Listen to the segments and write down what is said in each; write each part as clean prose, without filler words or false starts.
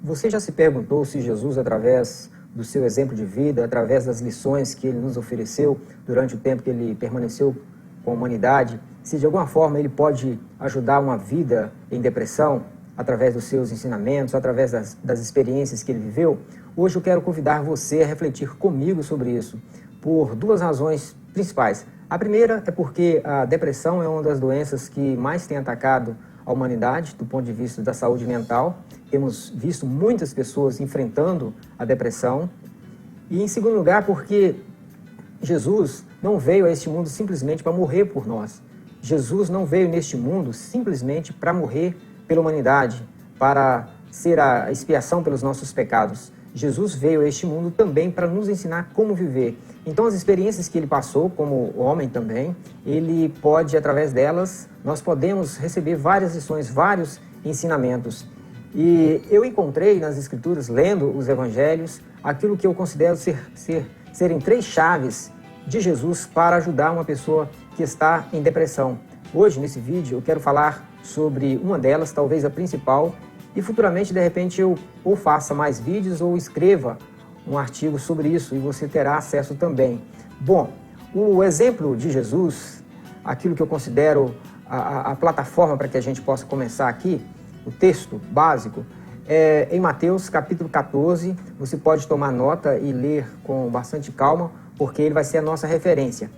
Você já se perguntou se Jesus, através do seu exemplo de vida, através das lições que ele nos ofereceu durante o tempo que ele permaneceu com a humanidade, se de alguma forma ele pode ajudar uma vida em depressão, através dos seus ensinamentos, através das experiências que ele viveu? Hoje eu quero convidar você a refletir comigo sobre isso, por duas razões principais. A primeira é porque a depressão é uma das doenças que mais tem atacado a humanidade do ponto de vista da saúde mental. Temos visto muitas pessoas enfrentando a depressão. E em segundo lugar, porque Jesus não veio a este mundo simplesmente para morrer por nós. Jesus não veio neste mundo simplesmente para morrer pela humanidade, para ser a expiação pelos nossos pecados. Jesus veio a este mundo também para nos ensinar como viver. Então, as experiências que ele passou, como homem também, ele pode, através delas, nós podemos receber várias lições, vários ensinamentos. E eu encontrei nas Escrituras, lendo os Evangelhos, aquilo que eu considero serem três chaves de Jesus para ajudar uma pessoa que está em depressão. Hoje, nesse vídeo, eu quero falar sobre uma delas, talvez a principal, e futuramente, de repente, eu ou faça mais vídeos ou escreva um artigo sobre isso e você terá acesso também. Bom, o exemplo de Jesus, aquilo que eu considero a plataforma para que a gente possa começar aqui, o texto básico, é em Mateus capítulo 14. Você pode tomar nota e ler com bastante calma, porque ele vai ser a nossa referência.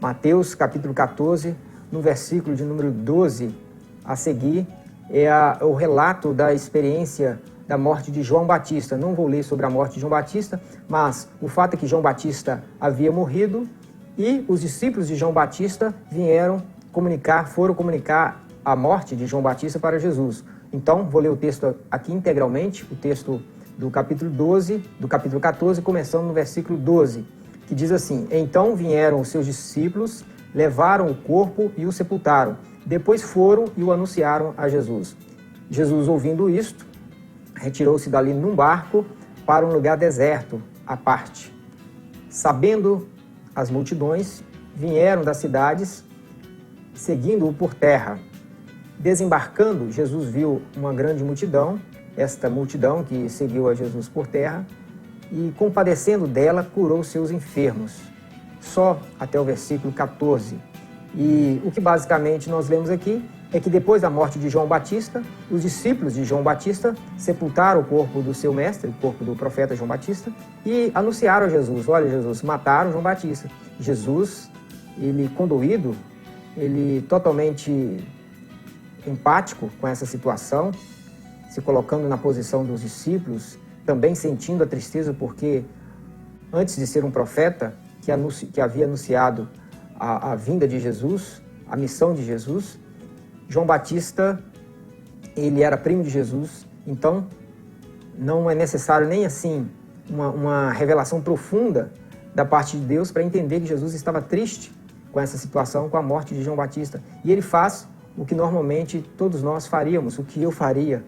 Mateus capítulo 14, no versículo de número 12 a seguir, é o relato da experiência da morte de João Batista. Não vou ler sobre a morte de João Batista, mas o fato é que João Batista havia morrido e os discípulos de João Batista foram comunicar a morte de João Batista para Jesus. Então, vou ler o texto aqui integralmente, o texto do capítulo 14, começando no versículo 12, que diz assim: Então vieram os seus discípulos, levaram o corpo e o sepultaram. Depois foram e o anunciaram a Jesus. Jesus, ouvindo isto, retirou-se dali num barco para um lugar deserto, à parte. Sabendo as multidões, vieram das cidades, seguindo-o por terra. Desembarcando, Jesus viu uma grande multidão, esta multidão que seguiu a Jesus por terra, e compadecendo dela, curou seus enfermos. Só até o versículo 14. E o que basicamente nós lemos aqui é que depois da morte de João Batista, os discípulos de João Batista sepultaram o corpo do seu mestre, o corpo do profeta João Batista, e anunciaram a Jesus: olha, Jesus, mataram João Batista. Jesus, ele condoído, ele totalmente empático com essa situação, se colocando na posição dos discípulos, também sentindo a tristeza porque antes de ser um profeta que havia anunciado a vinda de Jesus, a missão de Jesus, João Batista, ele era primo de Jesus, então não é necessário nem assim uma revelação profunda da parte de Deus para entender que Jesus estava triste com essa situação, com a morte de João Batista. E ele faz o que normalmente todos nós faríamos, o que eu faria,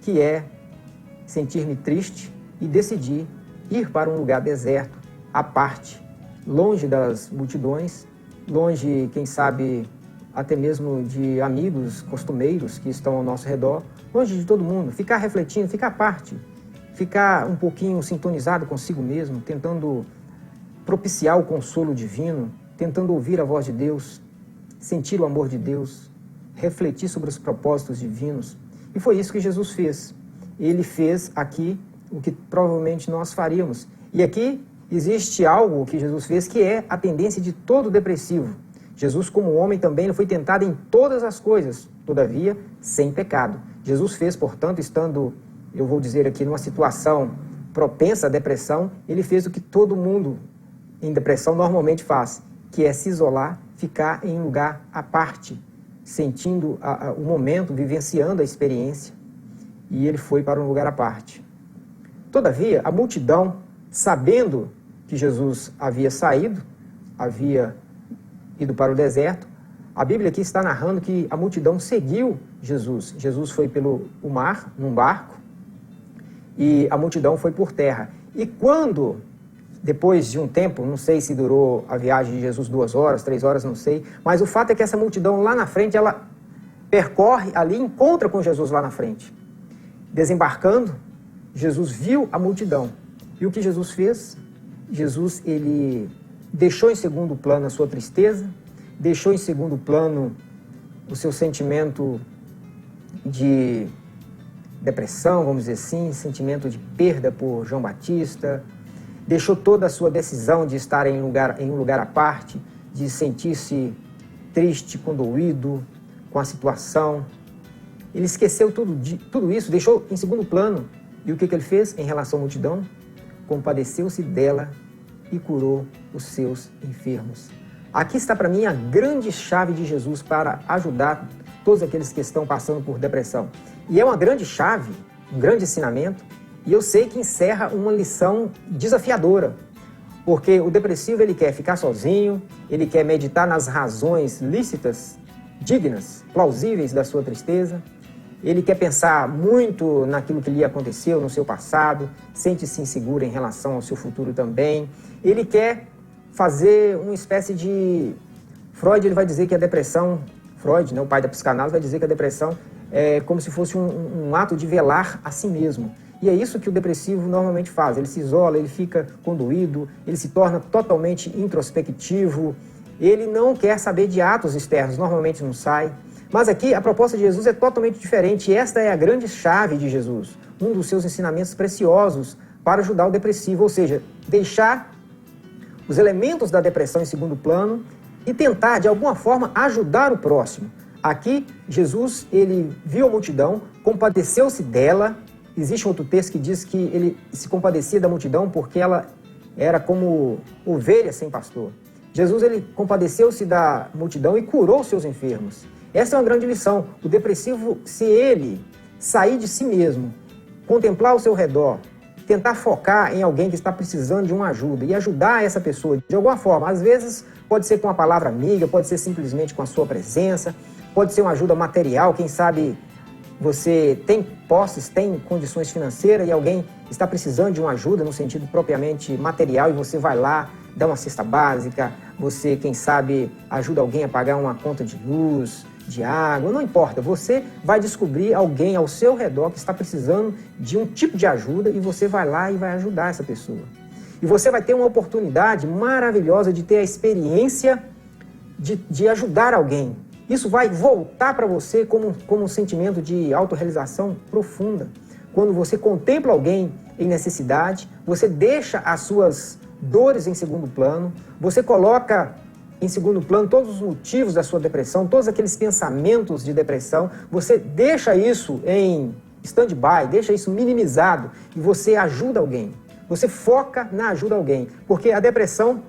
que é sentir-me triste e decidir ir para um lugar deserto, à parte, longe das multidões, longe, quem sabe, até mesmo de amigos costumeiros que estão ao nosso redor, longe de todo mundo, ficar refletindo, ficar à parte, ficar um pouquinho sintonizado consigo mesmo, tentando propiciar o consolo divino, tentando ouvir a voz de Deus, sentir o amor de Deus, refletir sobre os propósitos divinos. E foi isso que Jesus fez. Ele fez aqui o que provavelmente nós faríamos. E aqui existe algo que Jesus fez que é a tendência de todo depressivo. Jesus, como homem, também foi tentado em todas as coisas, todavia, sem pecado. Jesus fez, portanto, estando, eu vou dizer aqui, numa situação propensa à depressão, ele fez o que todo mundo em depressão normalmente faz, que é se isolar, ficar em um lugar à parte, sentindo o momento, vivenciando a experiência, e ele foi para um lugar à parte. Todavia, a multidão, sabendo que Jesus havia saído, havia ido para o deserto, a Bíblia aqui está narrando que a multidão seguiu Jesus. Jesus foi pelo mar, num barco, e a multidão foi por terra. E quando, depois de um tempo, não sei se durou a viagem de Jesus 2 horas, 3 horas, não sei, mas o fato é que essa multidão lá na frente, ela percorre ali, encontra com Jesus lá na frente. Desembarcando, Jesus viu a multidão. E o que Jesus fez? Jesus, ele deixou em segundo plano a sua tristeza, deixou em segundo plano o seu sentimento de depressão, vamos dizer assim, sentimento de perda por João Batista, deixou toda a sua decisão de estar em um lugar à parte, de sentir-se triste, condoído com a situação. Ele esqueceu tudo isso, deixou em segundo plano. E o que ele fez em relação à multidão? Compadeceu-se dela e curou os seus enfermos. Aqui está para mim a grande chave de Jesus para ajudar todos aqueles que estão passando por depressão. E é uma grande chave, um grande ensinamento, e eu sei que encerra uma lição desafiadora, porque o depressivo ele quer ficar sozinho, ele quer meditar nas razões lícitas, dignas, plausíveis da sua tristeza, ele quer pensar muito naquilo que lhe aconteceu no seu passado, sente-se inseguro em relação ao seu futuro também, ele quer fazer uma espécie de... Freud ele vai dizer que a depressão, Freud, né, o pai da psicanálise, vai dizer que a depressão é como se fosse um ato de velar a si mesmo. E é isso que o depressivo normalmente faz. Ele se isola, ele fica condoído, ele se torna totalmente introspectivo, ele não quer saber de atos externos, normalmente não sai. Mas aqui a proposta de Jesus é totalmente diferente e esta é a grande chave de Jesus, um dos seus ensinamentos preciosos para ajudar o depressivo, ou seja, deixar os elementos da depressão em segundo plano e tentar, de alguma forma, ajudar o próximo. Aqui, Jesus, ele viu a multidão, compadeceu-se dela. Existe um outro texto que diz que ele se compadecia da multidão porque ela era como ovelha sem pastor. Jesus, ele compadeceu-se da multidão e curou seus enfermos. Essa é uma grande lição. O depressivo, se ele sair de si mesmo, contemplar ao seu redor, tentar focar em alguém que está precisando de uma ajuda e ajudar essa pessoa de alguma forma, às vezes pode ser com uma palavra amiga, pode ser simplesmente com a sua presença, pode ser uma ajuda material, quem sabe você tem posses, tem condições financeiras e alguém está precisando de uma ajuda no sentido propriamente material e você vai lá, dá uma cesta básica, você, quem sabe, ajuda alguém a pagar uma conta de luz, de água, não importa, você vai descobrir alguém ao seu redor que está precisando de um tipo de ajuda e você vai lá e vai ajudar essa pessoa. E você vai ter uma oportunidade maravilhosa de ter a experiência de ajudar alguém. Isso vai voltar para você como um sentimento de autorrealização profunda. Quando você contempla alguém em necessidade, você deixa as suas dores em segundo plano, você coloca em segundo plano todos os motivos da sua depressão, todos aqueles pensamentos de depressão, você deixa isso em stand-by, deixa isso minimizado e você ajuda alguém. Você foca na ajuda a alguém, porque a depressão,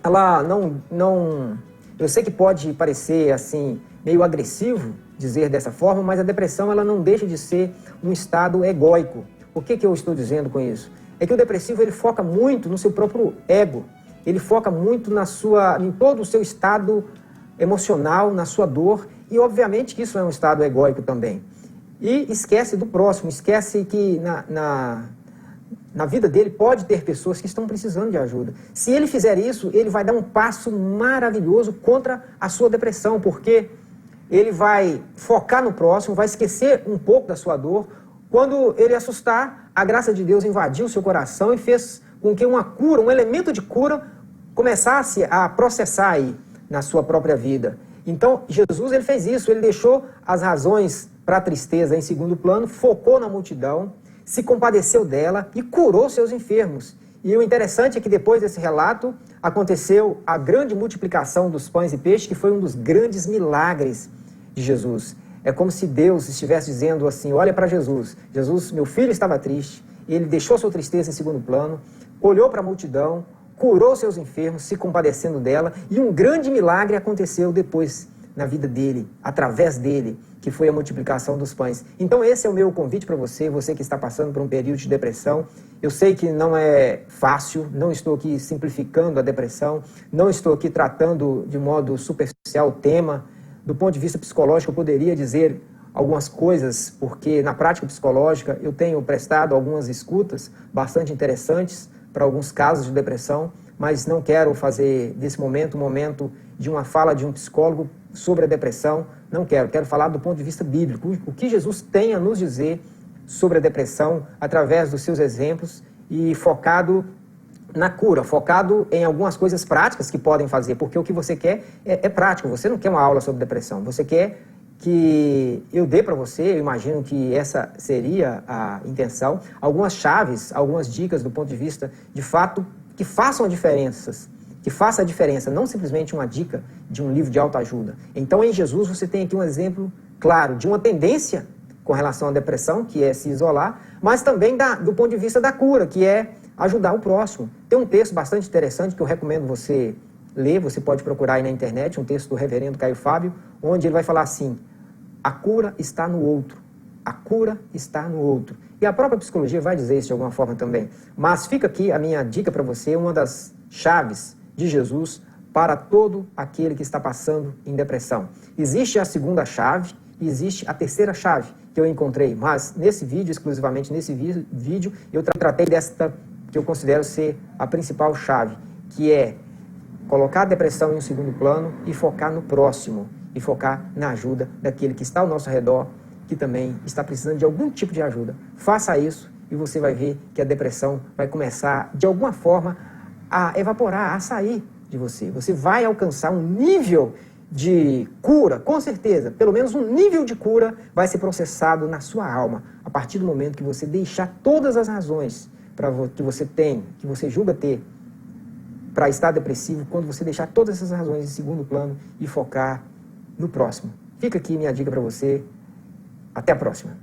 ela não... Eu sei que pode parecer assim meio agressivo dizer dessa forma, mas a depressão ela não deixa de ser um estado egóico. O que eu estou dizendo com isso? É que o depressivo ele foca muito no seu próprio ego. Ele foca muito em todo o seu estado emocional, na sua dor, e obviamente que isso é um estado egóico também. E esquece do próximo, esquece que na vida dele pode ter pessoas que estão precisando de ajuda. Se ele fizer isso, ele vai dar um passo maravilhoso contra a sua depressão, porque ele vai focar no próximo, vai esquecer um pouco da sua dor. Quando ele assustar, a graça de Deus invadiu o seu coração e fez com que uma cura, um elemento de cura, começasse a processar aí na sua própria vida. Então, Jesus ele fez isso, ele deixou as razões para a tristeza em segundo plano, focou na multidão, se compadeceu dela e curou seus enfermos. E o interessante é que depois desse relato, aconteceu a grande multiplicação dos pães e peixes, que foi um dos grandes milagres de Jesus. É como se Deus estivesse dizendo assim, olha para Jesus, Jesus, meu filho estava triste, ele deixou sua tristeza em segundo plano, olhou para a multidão, curou seus enfermos, se compadecendo dela, e um grande milagre aconteceu depois na vida dele, através dele, que foi a multiplicação dos pães. Então esse é o meu convite para você, você que está passando por um período de depressão. Eu sei que não é fácil, não estou aqui simplificando a depressão, não estou aqui tratando de modo superficial o tema. Do ponto de vista psicológico, eu poderia dizer algumas coisas, porque na prática psicológica eu tenho prestado algumas escutas bastante interessantes para alguns casos de depressão, mas não quero fazer desse momento um momento de uma fala de um psicólogo sobre a depressão, não quero falar do ponto de vista bíblico, o que Jesus tem a nos dizer sobre a depressão através dos seus exemplos e focado na cura, focado em algumas coisas práticas que podem fazer, porque o que você quer é prático, você não quer uma aula sobre depressão, você quer que eu dê para você, eu imagino que essa seria a intenção, algumas chaves, algumas dicas do ponto de vista, de fato, que façam diferenças, que faça a diferença, não simplesmente uma dica de um livro de autoajuda. Então, em Jesus, você tem aqui um exemplo claro de uma tendência com relação à depressão, que é se isolar, mas também do ponto de vista da cura, que é ajudar o próximo. Tem um texto bastante interessante que eu recomendo você ler, você pode procurar aí na internet, um texto do reverendo Caio Fábio, onde ele vai falar assim: a cura está no outro, a cura está no outro. E a própria psicologia vai dizer isso de alguma forma também. Mas fica aqui a minha dica para você, uma das chaves de Jesus para todo aquele que está passando em depressão. Existe a segunda chave e existe a terceira chave que eu encontrei, mas nesse vídeo, exclusivamente nesse vídeo, eu tratei desta que eu considero ser a principal chave, que é colocar a depressão em um segundo plano e focar no próximo, e focar na ajuda daquele que está ao nosso redor, que também está precisando de algum tipo de ajuda. Faça isso e você vai ver que a depressão vai começar, de alguma forma, a evaporar, a sair de você. Você vai alcançar um nível de cura, com certeza, pelo menos um nível de cura vai ser processado na sua alma, a partir do momento que você deixar todas as razões que você tem, que você julga ter, para estar depressivo, quando você deixar todas essas razões em segundo plano e focar no próximo. Fica aqui minha dica para você. Até a próxima.